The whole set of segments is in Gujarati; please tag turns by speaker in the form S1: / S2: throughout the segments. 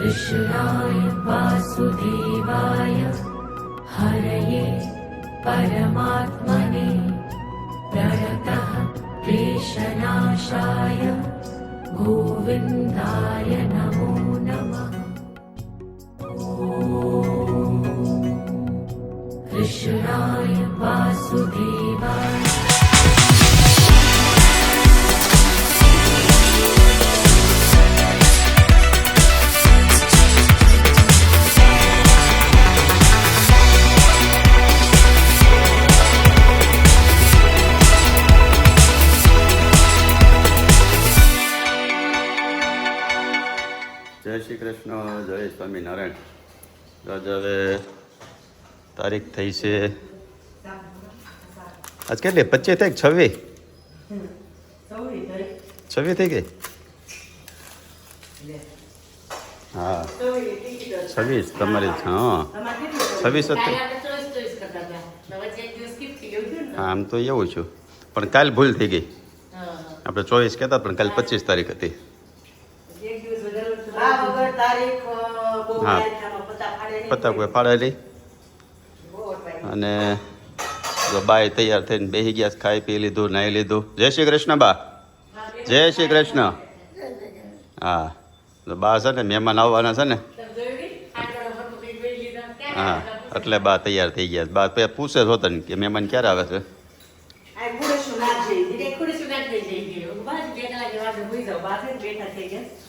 S1: कृष्णाय वासुदेवाय हरये परमात्मने प्रणतः क्लेशनाशाय गोविन्दाय नमो नमः। कृष्णाय वासुदेवाय
S2: જય શ્રી કૃષ્ણ, જય સ્વામિનારાયણ. આજે હવે તારીખ થઈ છે આજ કેટલી 25 થઈ 26 થઈ ગઈ. હા 26 તમારી. હા 26 હતી. હા આમ તો એવું છું, પણ કાલ ભૂલ થઈ ગઈ. આપણે 24 કહેતા પણ કાલ 25 તારીખ હતી. હા પત્તા કોઈ ફાડેલી. અને જો બાય તૈયાર થઈને બેસી ગયા, ખાઈ પી લીધું, નાહી લીધું. જય શ્રી કૃષ્ણ બા. જય શ્રી કૃષ્ણ. હા તો બા છે ને મહેમાન આવવાના છે ને, હા એટલે બા તૈયાર થઈ ગયા. બા પૂછે જ હોતા ને કે મહેમાન ક્યારે આવે છે.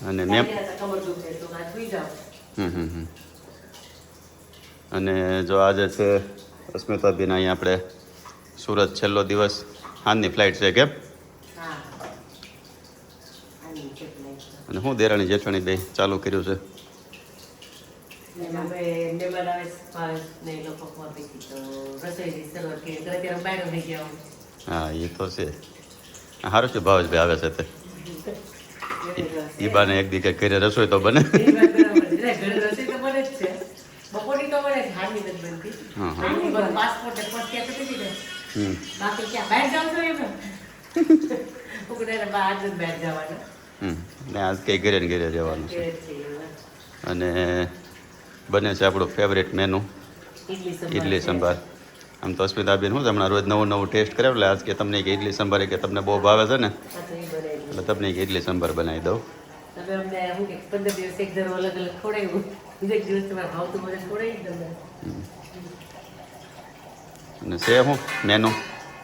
S2: અને અને જો આજે છે અસ્મિતાબેન અહીંયા આપણે સુરત છેલ્લો દિવસ, હાનની ફ્લાઇટ છે કેમ? અને હું દેરાણી જેઠાણી બે ચાલુ કર્યું છે. હા એ તો છે. સારું છે ભાવેશભાઈ આવે છે તે ઈ બાને એક દી કે ઘરે રસોઈ તો બને. આજ કઈ ઘરે ને ઘરે જવાનું છે. અને બને છે આપણું ફેવરેટ મેનુ ઇડલી સંભાર. આમ તો અસ્મિતાબેન શું હમણાં રોજ નવું નવું ટેસ્ટ કરે, એટલે આજ કે તમને કે ઇડલી સંભાર કે તમને બહુ ભાવે છે ને, એટલે તમને કે ઇડલી સંભાર બનાવી દઉં. અને છે શું મેનુ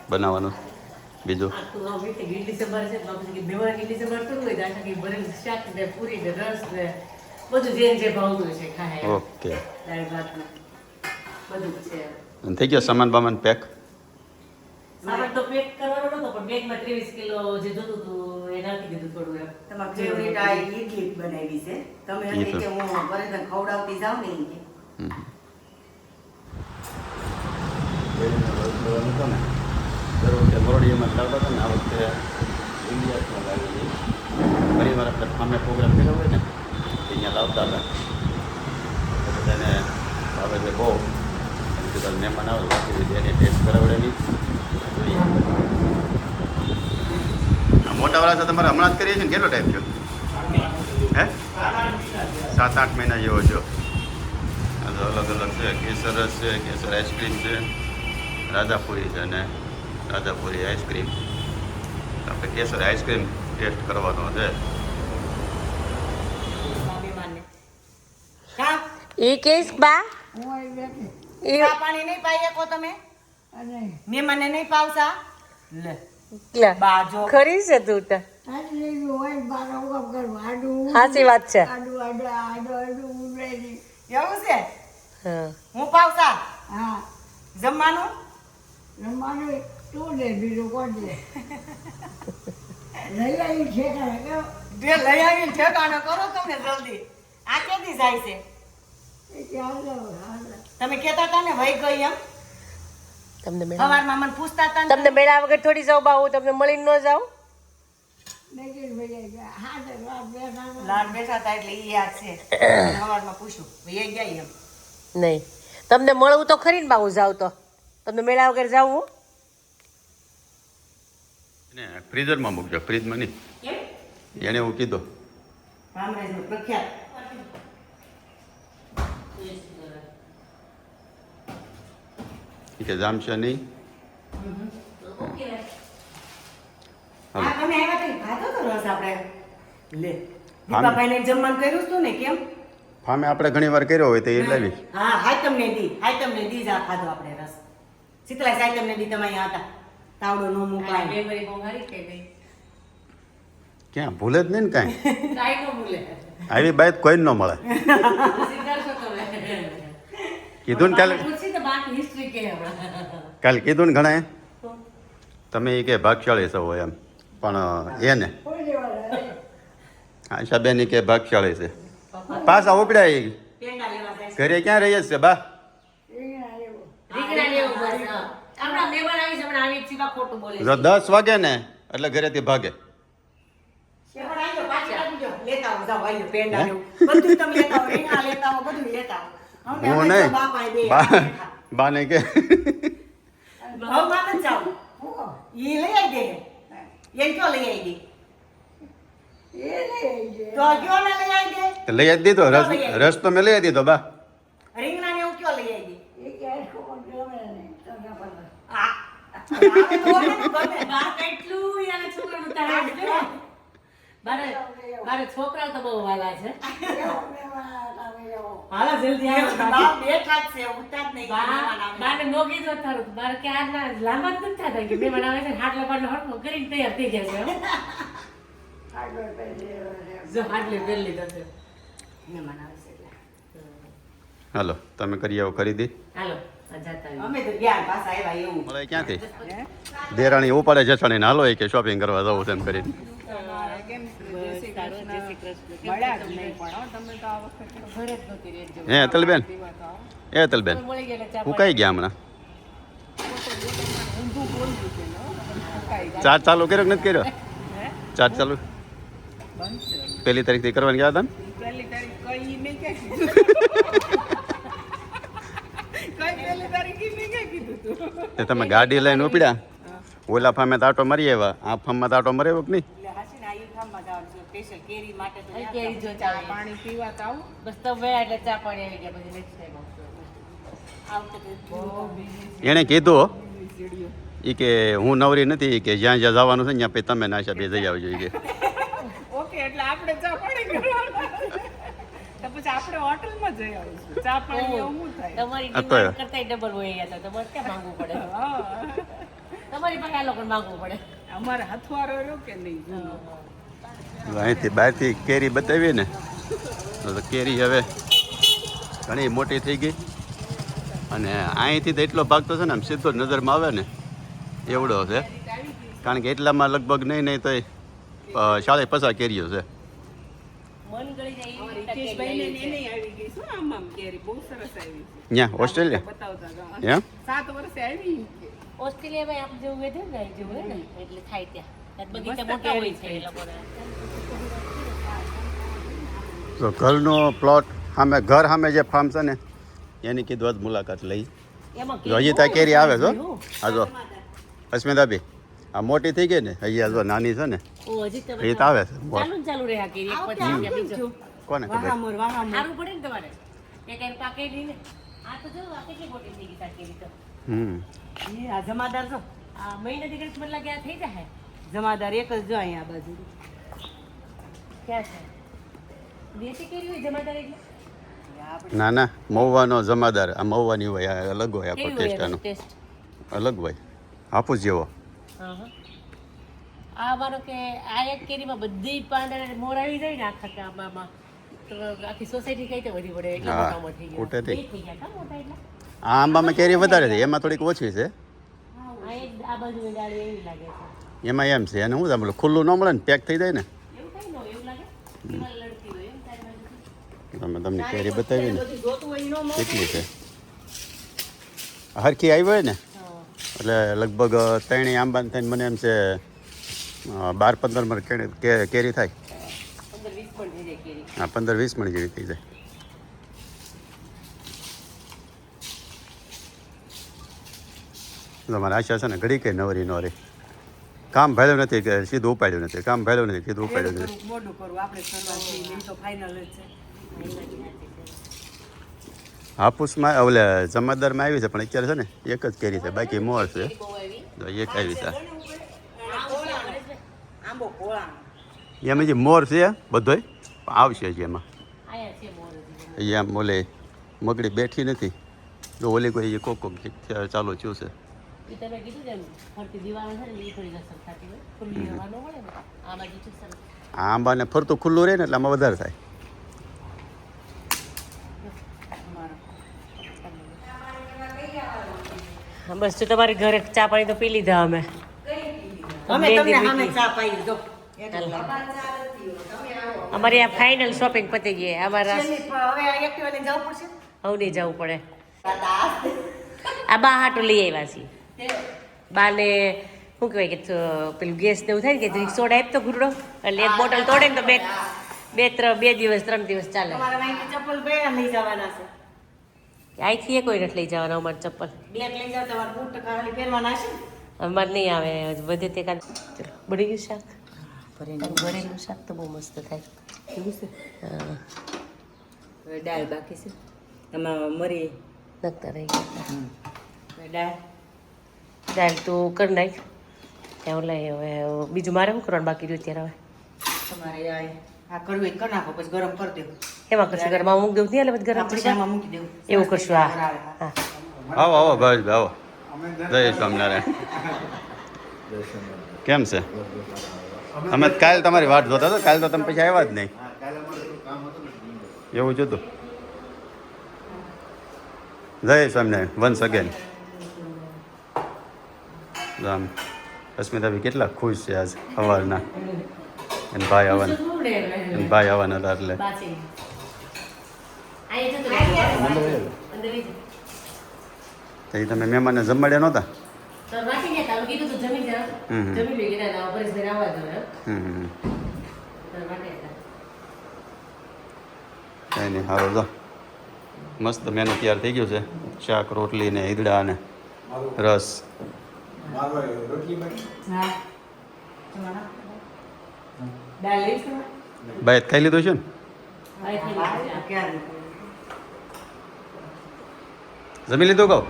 S2: બનાવવાનું બીજું? ઓકે થઈ ગયો સામાન બામાન પેક?
S3: સામાન તો પેક કરવાનો નતો, પણ બેગમાં 23 કિલો જે જોતું હતું એ નાખી દીધું થોડું એમ. તમારે ફેવરિટ આ ઈડલી બનાવી છે. તમે એને કે હું બરેને ખવડાવતી જાવ ને ઈ કે.
S2: મોરડીમાં લાવતા હતા ને, આ વખતે ઇન્ડિયામાં લાવી. ફરી વાર આપણે સામે પ્રોગ્રામ કર્યો હોય ને અહીંયા લાવતા હતા. બધાને આવે છે બહુ. મહેમાન આવે બાકી એને ટેસ્ટ કરાવડે નહીં. મોટાવાળા છે તમારે હમણાં જ કરીએ છીએ ને, કેટલો ટાઈમ થયો? હે 7-8 મહિના જેવો છો. અલગ અલગ છે. કેસર રસ છે, કેસર આઈસ્ક્રીમ છે, રાજાપુરી છે અને રાજાપુરી આઈસ્ક્રીમ. આપણે કેસર આઈસ્ક્રીમ ટેસ્ટ કરવાનો છે.
S3: એ કેસ બા પાણી નહીં પાઈ શકો તમે? મહેમાનને નહીં પાવતા? લે બા જો ખરી છે તું તો. સાચી વાત છે. એવું છે? હું પાવતા? હા. જમવાનું તું દે, બીજું કોણ દે? લઈ આવી ઠેકાણો કરો તમને જલ્દી. આ ક્યાંથી જાય છે? તમે કહેતા હતા ને વહી ગઈ એમ. સવારમાં મને પૂછતા હતા. તમને મેળા વગર થોડી જાવ બા, હું તમને મળીને ન જાઉં. લાડ બેઠા હતા એટલે ઈ યાદ છે. સવારમાં પૂછ્યું વહી ગયા એમ. નહીં તમને મળવું તો ખરી ને બા, હું જાવ તો. તમને મેળા વગર જાવું?
S2: ને ફ્રીઝરમાં મૂકજો, ફ્રીજમાં નહીં. એને એવું કીધું. કે જામશે નહીં.
S3: ઓકે હા તમે આવ્યા તો ખાધો તો રસ આપણે લે દીપાભાઈને જમવાનું કર્યું હતું ને કેમ
S2: ફામે આપણે ઘણી વાર કર્યો હોય તો એ લાવી.
S3: હા હાય તમને દી જા ખાધો આપણે રસ શીતલા સાહેબ તમને દી તમે અહીંયા હતા તાવડો નો મુકાય મેમરી બોંગારી કે નહીં
S2: ક્યાં ભૂલે જ નહીં ને કાંઈ.
S3: કાઈ નો ભૂલે
S2: આવી બાત કોઈ ન મળે.
S3: શીખવાડશો તમે
S2: કીધું ને કાલે
S3: પૂછી તો બાકી હિસ્ટ્રી કે હમણાં
S2: કાલે કીધું ને ઘણા તમે એ કે ભાગશાળી છો એમ પણ એને આશાબેન કે ભાગશાળી છે પાછા ઉપડ્યા એ
S3: પેંડા લેવા જાય
S2: ઘરે ક્યાં રહીએ છે બા
S3: રીંગણા લેવું બસ હમણાં મહેમાન આવી છે હમણાં આવી સીધા ખોટું બોલે
S2: જો 10 વાગે ને એટલે ઘરેથી ભાગે.
S3: મહેમાન આવી જાઓ, પાછી આપી જાઓ. લેતા આવો, જાઓ, આવી જાઓ, પેંડા લેવું. બધું તમે લેતા આવો, રીંગણા લેતા આવો, બધું લેતા આવો. હવે
S2: હું
S3: અમે
S2: નહીં
S3: તો બાપાએ બે
S2: બાને કે
S3: હવે માં જ જાઓ. ઈ લઈ આવી દે એ કયો લઈ આવી દે તો કયો ને લઈ આવી દે
S2: લઈ જ દીધો રસ તો મેં લઈ દીધો બા.
S3: રીંગણા ને એવું કયો લઈ આવી દે છોકરા તો બહુ વાલા છે હાલા જલ્દી આવો બેઠા જ છે ઉઠતા જ નહીં બાને મોગી જ થારું બાર કે આ લાંબા જ નથી થતા કે બે બનાવે છે હાટલા પાટલો હરખો કરીને તૈયાર થઈ જાય છે જો હાટલે બેલ લીધો છે મહેમાન આવે છે એટલે
S2: હાલો તમે કરી આવો ખરીદી.
S3: હાલો અમે તો ગયા પાછા આવ્યા એવું
S2: મળે ક્યાંથી દેરાણી ઉપાડે જછાણી ને હાલો એ કે શોપિંગ કરવા જવું તેમ કરીને. હે અતલબેન હું કઈ ગયા હમણાં ચાર્જ ચાલુ કર્યો કે નથી કર્યો? ચાર્જ ચાલુ 1 તારીખથી કરવાની ગયા હતા ને તમે ગાડી લઈને ઉપડ્યા ઓલા ફામે તો આટો મારી આવ્યા આ ફામમાં તો આટો મારે આવ્યો કે નહીં?
S3: પાણી પીવા તો આવું બસ તો વે એટલે ચા પાણી આવી ગયા પછી નેક્સ્ટ ટાઈમ
S2: એણે કીધું એ કે હું નવરી નથી કે જ્યાં જ્યાં જવાનું છે ને ત્યાં પછી તમે નાશા બે જઈ આવજો કે
S4: ઓકે એટલે આપણે ચા પાણી કરવાના તો પછી આપણે હોટલમાં જઈ આવીશું ચા પાણી એવું શું થાય
S3: તમારી ડિમાન્ડ કરતા ડબલ હોય ગયા તો તમારે ક્યાં માંગવું પડે તમારી પાસે આ લોકોને માંગવું પડે
S4: અમારે હથવારો રહ્યો કે નહીં
S2: અહીંથી બહારથી કેરી બતાવી ને તો કેરી હવે ઘણી મોટી થઈ ગઈ અને અહીંથી તો એટલો ભાગ તો છે ને આમ સીધો જ નજરમાં આવે ને એવડો છે કારણ કે એટલામાં લગભગ નહીં તો 50 કેરીઓ છે.
S3: મન ગળી જાય એવી
S4: રિતેશભાઈને ને એને આવી ગઈ શું આમ કેરી બહુ સરસ આવી છે
S2: ત્યાં ઓસ્ટ્રેલિયા
S4: બતાવતા
S2: એમ
S4: 7 વર્ષે આવી
S3: ઓસ્ટ્રેલિયામાં આપણે જેવું વેધર ને જેવું હોય ને એટલે થાય ત્યાં બગીચા મોટા હોય છે એ લોકોને
S2: તો ઘરનો પ્લોટ સામે ઘર સામે જે ફાર્મ છે ને એની કીધું આજ મુલાકાત લઈ. જો હજી ત્યાં કેરી આવે છો આ જો અસ્મિતાબી આ મોટી થઈ ગઈ ને હજી આ જો નાની છે ને
S3: ઓ હજી તો
S2: એ તો આવે છે
S3: ચાલુ રહે આ કેરી એક પછી બીજો
S2: કોને ખબર
S3: સારું પડે ને તમારે એક એમ પાકે નહીં ને આ તો જો આ કેટલી મોટી થઈ ગઈ કેરી તો એ આ જમાદાર જો આ મહિના દીકરી મને લાગે આ થઈ જાય જમાદાર એક જ જો અહીંયા આ બાજુ ક્યાં છે દેશી કેરી હોય જમાદાર એટલે
S2: ના ના મહુવાનો જમાદાર આ મહુવાની હોય આ અલગ હોય આપણો ટેસ્ટ આનો અલગ હોય હાફૂસ જેવો.
S3: આ મારો કે આ એક કેરીમાં બધી પાંદડા મોર આવી જાય ને આખા ગામમાં તો આખી સોસાયટી કઈ તો વધી પડે એટલે મોટા મોટા થઈ ગયા
S2: ઉઠે
S3: થઈ ગયા કા મોટા એટલે
S2: આ આંબામાં કેરી વધારે છે એમાં થોડીક ઓછી છે
S3: આ એક આ બાજુ ડાળી એવી લાગે છે
S2: એમાં એમ છે અને શું થાય ખુલ્લું ન મળે ને પેક થઈ જાય ને
S3: એવું કઈ ન હોય એવું લાગે દિવાલ લડતી હોય એમ તારી બાજુ
S2: તમે તમને કેરી બતાવી ને
S3: બધું જોતું હોય નો
S2: કેટલી છે હરખી આવી હોય ને એટલે લગભગ 3 આંબાને થઈને મને એમ છે 12-15 મણ કેરી થાય
S3: 15-20 પણ થઈ જાય કેરી
S2: હા 15-20 મણ જેવી થઈ જાય. તમારે આશા છે ને ઘડી કઈ નવરી ન રે કામ ભાડ્યું નથી કે સીધું ઉપાડ્યું નથી કામ ભાડ્યું નથી સીધું ઉપાડ્યું નથી.
S3: મોડું કરવું આપણે શરૂઆત થઈ તો ફાઇનલ જ છે
S2: હાપુસમાં ઓલે જમાદારમાં આવી છે પણ અત્યારે છે ને એક જ કેરી છે બાકી મોર છે તો એક આવી છે
S3: આંબો પોળા
S2: એમાં જે મોર છે બધોય આવશે જ એમાં અહીંયા ઓલે મગડી બેઠી નથી તો ઓલી કોઈ કોક ચાલુ થયું છે આંબાને ફરતું ખુલ્લું રહે ને એટલે આમાં વધારે થાય
S5: બસ તો તમારી ઘરે ચા પાણી તો પી લીધા અમે અમારી આ ફાઇનલ શોપિંગ પતી ગઈ અમારા હવે નહીં જવું પડે આ બા હાટું લઈ આવ્યા છીએ બાને શું કહેવાય કે પેલું ગેસ ને એવું થાય ને કે સોડા આપ તો ઘૂરડો એટલે એક બોટલ તોડે ને તો બે દિવસ 3 દિવસ ચાલે
S3: ચપ્પલ પહેલા લઈ જવાના છે
S5: અહીંથી કોઈ નથી લઈ જવાના અમારે ચપ્પલ
S3: બ્લેક લઈ જાવ તમારે બૂટ ખાલી પહેરવાના છે
S5: અમારે નહીં આવે બધે તે કાંઈ બળી ગયું શાક બળેલું શાક તો બહુ મસ્ત થાય
S3: એવું છે
S5: હા
S3: હવે દાળ બાકી છે એમાં મરી
S5: નકતા રહી ગયા
S3: દાળ
S5: દાળ તું કરી નાખ ત્યાં લઈ હવે બીજું મારે શું કરવાનું બાકી રહ્યું ત્યારે હવે
S3: તમારે આ કરવું કરી નાખો પછી ગરમ કરી દેવું
S5: એમાં કરશું ઘરમાં મૂકી દઉં નહીં એટલે ગરમ થશે
S3: આમાં મૂકી દેવું
S5: એવું કરશું હા હા
S2: આવો આવો ભાઈ આવો જય સ્વામિનારાયણ કેમ છે અમે કાલ તમારી વાટ જોતા હતા કાલ તો તમે પછી આવ્યા જ નહીં એવું જ હતું જય સ્વામિનારાયણ વન્સ અગેન આમ અસ્મિતાભાઈ કેટલા ખુશ છે આજ સવારના એને ભાઈ આવવાના હતા એટલે તો એ તમે મહેમાનને જમાડ્યા નહોતા કઈ નહીં સારું જો મસ્ત મેનુ તૈયાર થઈ ગયું છે શાક રોટલી ને ઈદડા ને રસ બાય ખાઈ લીધું છે ને જમી લીધું કહું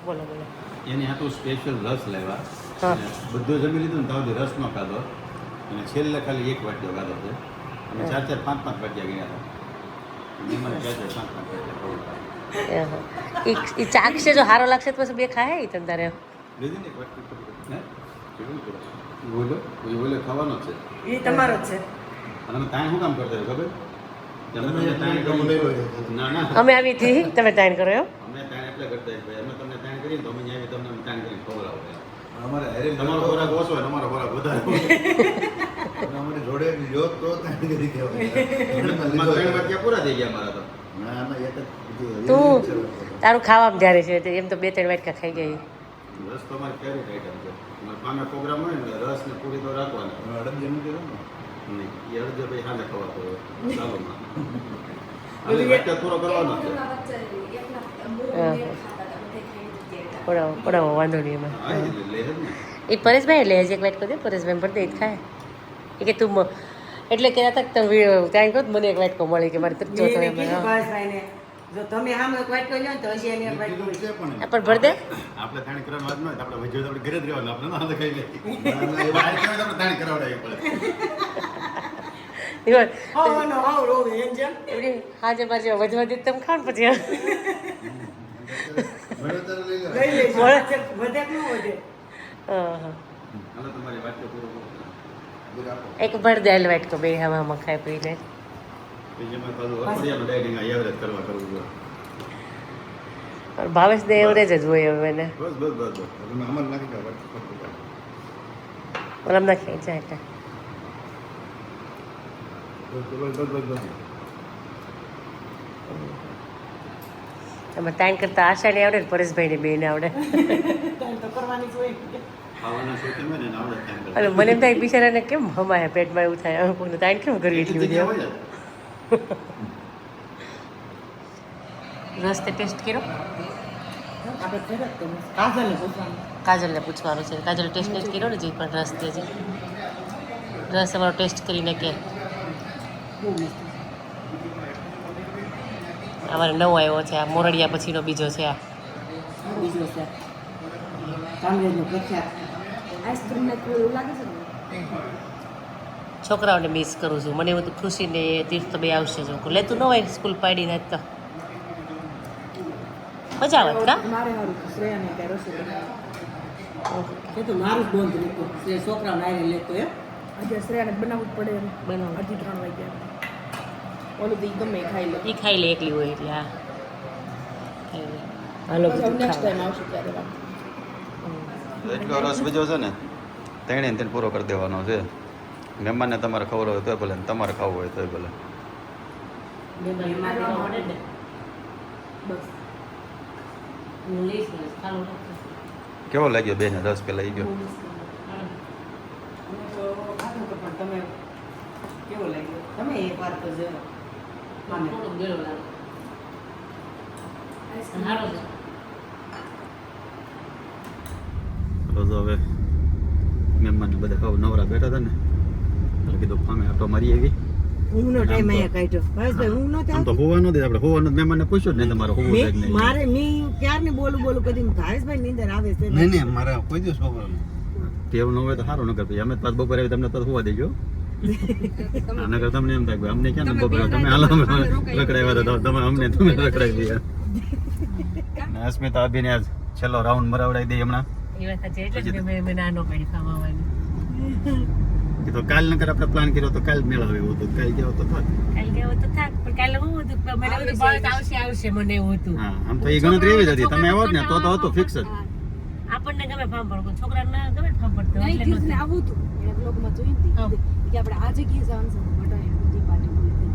S5: બોલો બોલો
S2: એની હાથું સ્પેશિયલ રસ લેવા બધું જમી લીધું ને તો રસ નો ખાધો અને છેલ્લે ખાલી એક વાટ્યો ખાધો છે અને 4-4, 5-5 વાટ્યા ગયા હતા
S5: એ ચાખશે જો સારો લાગશે તો પછી બે ખાય એ તને તારે
S2: ઓલે ખાવાનો છે
S3: એ તમારો જ છે
S2: અને તમે તાણ શું કામ કરતા ખબર ના ના
S5: અમે આવી હતી તમે તાણ કરો એમ
S2: અમે તાણ એટલે કરતા ભાઈ અમે તમને તાણ કરીને તો અમે આવી તમને તાણ કરીને ખવડાવો અમારે તમારો ખોરાક ઓછો હોય અમારો ખોરાક વધારે અમારી જોડે જો તો તાણ કરી દેવાય પૂરા થઈ ગયા મારા તો
S5: તું તારું ખાવામાં ધ્યારે છે એમ તો 2-3 વાટકા ખાઈ ગઈ
S2: રસ તો અમારે ફેવરેટ આઈટમ છે મામે પ્રોગ્રામ હોય ને રસ ને પૂરી તો રાખવાના અડદ જેમ કે નહીં એ અડદ ભાઈ હાલે ખવાતો હોય ચાલોમાં અને વાટકા પૂરો કરવાનો છે
S5: પડાવો વાંધો નહીં એમાં
S2: હા લે જ ને
S5: એ પરેશભાઈ લે એક વાટકો દે પરેશભાઈ ભરતે જ ખાય એ કે તું એટલે કહેતા હતા કે ત્યાં કહો મને એક વાટકો મળી કે મારે તરજો
S3: મેં કીધું ભાઈને જો તમે આમ એક વાટકો લ્યો ને તો હજી એને એક વાટકો
S5: પણ ભર દે
S2: આપણે તાણ કરવાનું વાત ન હોય આપણે વજ્યો આપણે ઘરે જ રહેવાનું આપણે ના ખાઈ લે બહાર કહેવાય તો આપણે તાણ કરાવડાવી પડે
S3: નો આવ રોવે એમ જેમ
S5: હાજે બાજુ વધવા દે તમે ખાવ ને પછી
S3: લઈ લેજો વધે કે ન વધે
S2: હાલો તમારી વાત પૂરો કરો
S5: એક ભર દે વાટકો બે હવામાં ખાઈ પીને
S2: જેમાં પાછું અઠવાડિયાનું ડાયટિંગ આ એવરેજ કરવા કરવું જોઈએ
S5: ભાવેશ દે એવરેજ જ હોય હવે એને
S2: બસ બસ બસ બસ તમે અમલ નાખી દો
S5: ઓલામ નાખી જાય એટલે તમે તાણ કરતા આશા ને આવડે ને પરેશભાઈ ને બે ને આવડે
S3: તો કરવાની જ હોય
S2: ખાવાના શોખીન હોય ને આવડે ટાઈમ
S5: અને મને એમ થાય બિચારાને કેમ હમાય પેટમાં એવું થાય હવે કોઈને તાણ કેમ કરવી એટલી બધી રસ તે ટેસ્ટ કર્યો કાજલને પૂછવાનું છે કાજલ ટેસ્ટ કર્યો ને જે પણ રસ તે જે રસ અમારો ટેસ્ટ કરીને કે
S3: બહુ મસ્ત
S5: અમારે નવો આવ્યો છે આ મોરડિયા પછીનો બીજો છે આ
S3: બીજો છે કાંગ્રેસનો પ્રખ્યાત આઈસ્ક્રીમને એવું લાગે છે ને
S5: છોકરાઓને મિસ કરું છું મને એવું તો ખુશીને તીર્થ બે આવશે જો લેતું ન હોય સ્કૂલ પાડીને તો મજા આવે કા
S3: મારે સારું શ્રેયાને કે રસોઈ એ તો મારું જ બંધ લીધું શ્રેય છોકરાઓને આવીને લેતો એમ
S6: આજે શ્રેયાને બનાવવું જ પડે એમ
S5: બનાવ
S6: 2:30 વાગ્યા ઓલું તો ઈ ગમે એ ખાઈ લે
S5: એ ખાઈ લે એકલી હોય એટલે હા ખાઈ લે હાલો બધું
S6: નેક્સ્ટ
S5: ખાવા.
S6: ટાઈમ આવશે ત્યારે વાત
S2: એટલો રસ બીજો છે ને તેણે તેને પૂરો કરી દેવાનો છે મહેમાનને તમારે ખબર હોય તોય ભલે ને તમારે ખાવું હોય તોય ભલે
S6: બસ
S5: હું લઈશ ને ખાલું રાખજો.
S2: કેવો લાગ્યો બેને રસ પેલા ઈ ગયો
S3: અમે તો ખાધું તો પણ તમે કેવો લાગ્યો તમે એકવાર તો જો માને
S5: થોડોક ગળો લાગે સારો છે
S2: રોજ હવે મહેમાનને બધા ખાવ નવરા બેઠા હતા ને એટલે કીધું ફામે આટો મારી આવી
S3: ઊંઘનો ટાઈમ અહીંયા કાઢ્યો ભાઈ ઊંઘ નો
S2: આમ તો હોવા નથી આપણે હોવાનું મહેમાનને પૂછ્યું જ નહીં તમારે હોવું છે કે નહીં
S3: મારે ની ક્યારની બોલું કરી ભાવેશભાઈ નીંદર આવે છે
S7: નહીં મારા કોઈ દિવસ બપોર
S2: ટેવ ન હોય તો સારું ન કરતું અમે પાછ બપોરે આવી તમને તો હોવા દેજો આના કરતા તમને એમ થાય કે અમને ક્યાં બપોરે તમે હાલો રખડાવ્યા તો તમે અમને તમે રખડાવી દીધા અને અસ્મિતા અભિને આજ છેલ્લો રાઉન્ડ મરાવડાવી દઈ હમણાં
S5: એ વાત સાચી એટલે જ મેં નાનો પાડી ખાવા આવવાની
S2: કીધું કાલ નકર આપણે પ્લાન કર્યો તો કાલ મેળાવે એવું હતું કાલ ગયો તો થાત
S5: કાલે ગયો તો થાક પણ કાલે હું હતું મને એવું બસ આવશે મને એવું હતું
S2: હા આમ તો એ ગણતરી એવી જ હતી તમે આવો જ ને તો હતું ફિક્સ જ
S5: આપણને ગમે ફાર્મ પર છોકરાને ના ગમે ફાર્મ પર
S6: નહીં કીધું ને આવું હતું એને બ્લોગમાં જોઈ હતી
S5: હા.
S6: કે આપણે આજે કી જવાનું છે બટ એ બધી પાર્ટી પૂરી થઈ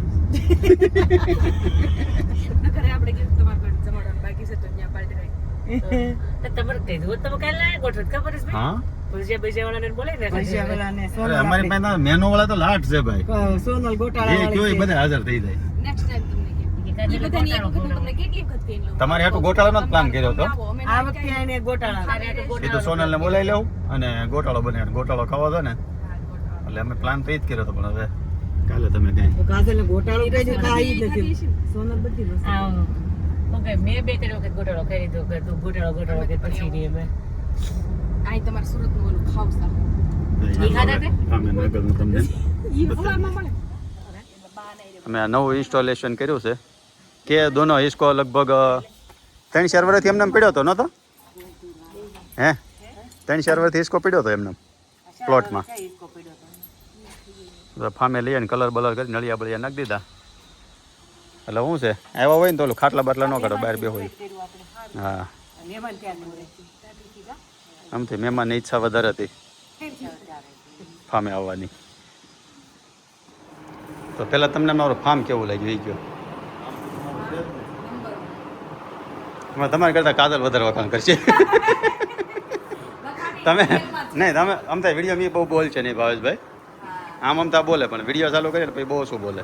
S6: ગઈ છે નકરે આપણે કીધું તમારે પણ જમાડવાનું બાકી છે તો ત્યાં પાર્ટી રાખી
S5: તો તમારે કીધું તમે કાલે ના ગોઠવત ખબર છે ભાઈ
S2: હા
S5: બીજા વાળાને બોલાવી નાખે
S3: પૈસા પેલાને
S2: અરે અમારી પાસે મેનુ વાળા તો લાટ છે ભાઈ
S3: સોનલ
S2: જે
S3: ગોટાળા
S2: કયો એ બધા હાજર થઈ જાય
S6: નેક્સ્ટ ટાઈમ તમને કેમ ઈ બધાની એક વખત હું તમને કેટલી વખત કહી લઉં
S2: તમારે હાટુ ગોટાળાનો જ પ્લાન કર્યો હતો
S3: આ વખતે એને ગોટાળા
S2: એ તો સોનલને બોલાવી લેવું અને ગોટાળો બને ગોટાળો ખાવો હતો ને એટલે અમે પ્લાન તો એ જ કર્યો હતો પણ હવે કાલે તમે કઈ
S3: કાજલ ગોટાળો કહી દે કાઈ જ નથી સોનલ બધી વસ્તુ
S5: ઓકે મેં બે ત્રણ વખત ગોટાળો કરી દીધો કે તું ગોટાળો કે પછી નહીં અમે
S6: આઈ તમારે સુરતનું ઓલું ખાવસા
S5: ઈ ખાધા તે?
S2: અમે નગરનું તમને
S6: ઈ ફુલામાં મળે
S2: અમે આ નવું ઇન્સ્ટોલેશન કર્યું છે કે દોનો હિસ્કો લગભગ 3-4 વર્ષથી એમને પડ્યો હતો નતો હે 3-4 વર્ષથી હિસ્કો પડ્યો હતો એમને પ્લોટમાં ફામે લઈએ ને કલર બલર કરી નળિયા બળિયા નાખી દીધા એટલે શું છે આવ્યા હોય ને તો ઓલું ખાટલા બાટલા ન કરો બહાર બે હોય હા આમથી મહેમાનની ઈચ્છા વધારે હતી ફામે આવવાની તો પહેલાં તમને મારું ફાર્મ કેવું લાગ્યું એ કહો એમાં તમારે કરતાં કાજલ વધારે વખાણ કરશે તમે નહીં તમે આમ તો વિડીયો બહુ બોલ છે નહીં ભાવેશભાઈ આમ તો બોલે પણ વિડીયો ચાલુ કરીએ ને પછી બહુ શું બોલે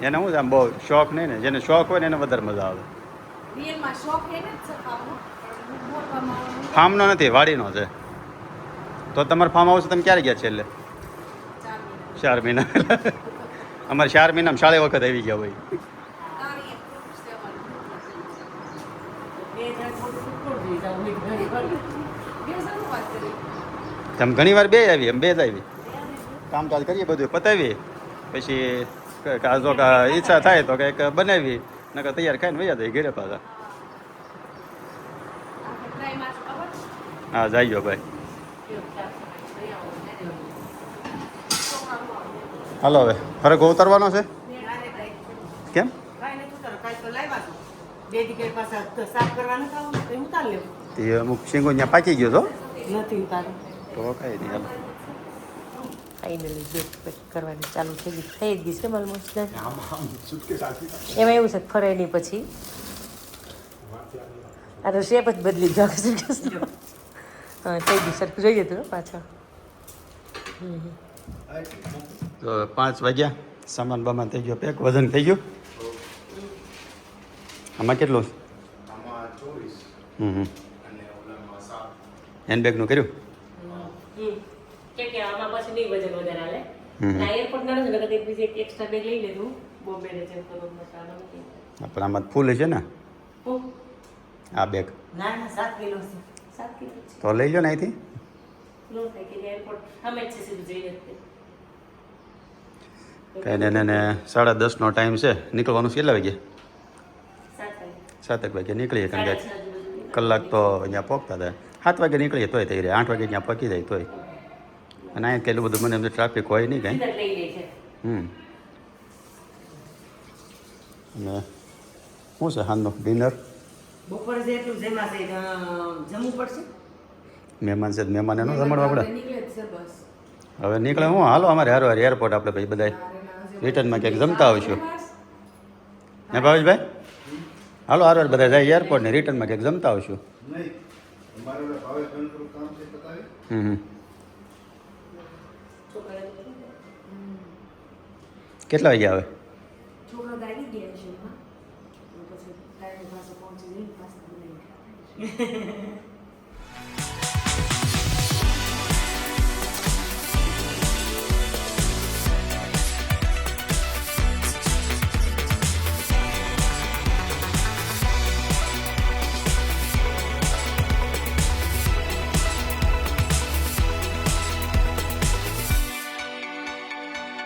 S2: એને શું છે આમ બહુ શોખ નહીં ને જેને શોખ હોય ને એને વધારે મજા આવે
S6: રિયલમાં શોખ હે ને સફાનો બોલવામાં
S2: ફાર્મનો નથી વાડીનો છે તો તમારે ફાર્મ હાઉસ તમે ક્યારે ગયા છેલ્લે 4 મહિના અમારે 4 મહિનામાં 4 વખત આવી ગયા હોય તમે ઘણી વાર બે આવી એમ બે જ આવી કામકાજ કરીએ બધું પતાવીએ પછી જો ઈચ્છા થાય તો કંઈક બનાવી નકર તૈયાર ખાઈને વયા જાય ઘરે પાછા હા જઈયો ભાઈ હાલો હવે ફરક ઉતરવાનો છે કેમ
S3: કાઈ નથી ઉતારો કાઈ તો લાવ્યા છો બે દી પાછા સાફ કરવાનું થાવ તો ઉતાર લેવું
S2: તે અમુક શીંગો ત્યાં પાકી ગયો તો
S3: નથી ઉતારો
S2: તો કઈ નહીં હાલો
S5: ફાઇનલી બેક પેક કરવાની ચાલુ થઈ ગઈ છે ઓલમોસ્ટ એમાં એવું છે કે ફરે નહીં પછી આ તો શેપ જ બદલી ગયો હા થઈ ગયું સરખું જોઈએ તું પાછા
S2: તો 5 વાગ્યા સામાન બામાન થઈ ગયો પેક વજન થઈ ગયું આમાં કેટલું હેન્ડબેગનું કર્યું
S5: કે આમાં પછી નહીં વજન વધારે હાલે
S2: હમ.
S5: ના એરપોર્ટ ના નથી કંઈક બીજી એક એક્સ્ટ્રા બેગ લઈ લીધું બોમ્બે ને જેમ કરું મસાલા મૂકી
S2: પણ આમાં ફૂલ છે ને આ બેગ
S3: ના ના 7 કિલો છે
S5: 7 કિલો છે
S2: તો લઈ લો ને અહીંથી
S5: નો થાય કે એરપોર્ટ સામે જ છે સીધું જઈ જશે
S2: કંઈ ને 10:30નો ટાઈમ છે નીકળવાનું છે કેટલા વાગે
S5: 7 વાગે
S2: 7 વાગે નીકળીએ કારણ કે
S5: 6:30 આજુબાજુ
S2: કલાક તો અહીંયા પહોંચતા થાય 7 વાગે નીકળીએ તોય થઈ રહે 8 વાગે ત્યાં પહોંચી જાય તોય અને અહીંયા કેટલું બધું મને એમ ટ્રાફિક હોય નહીં કાંઈ
S5: સીધા જ લઈ લે છે
S2: અને શું છે હાલનો ડિનર
S3: બપોરે જે એટલું જેમાં છે જમવું પડશે
S2: મહેમાન છે મહેમાન એનો જમણવા આપણે
S6: નીકળે જ છે બસ
S2: હવે નીકળે હું હાલો અમારે હારો એરપોર્ટ આપણે ભાઈ બધા રિટર્નમાં ક્યાંક જમતા આવીશું ને ભાવેશભાઈ હાલો હારો બધા જાય એરપોર્ટ ને રિટર્નમાં ક્યાંક જમતા આવીશું હમ કેટલા વાગે આવે
S6: છોકરા તો આવી ગયા છે એમાં પછી ટાઈમ પાસે પહોંચી જઈને પાસ્તા બનાવી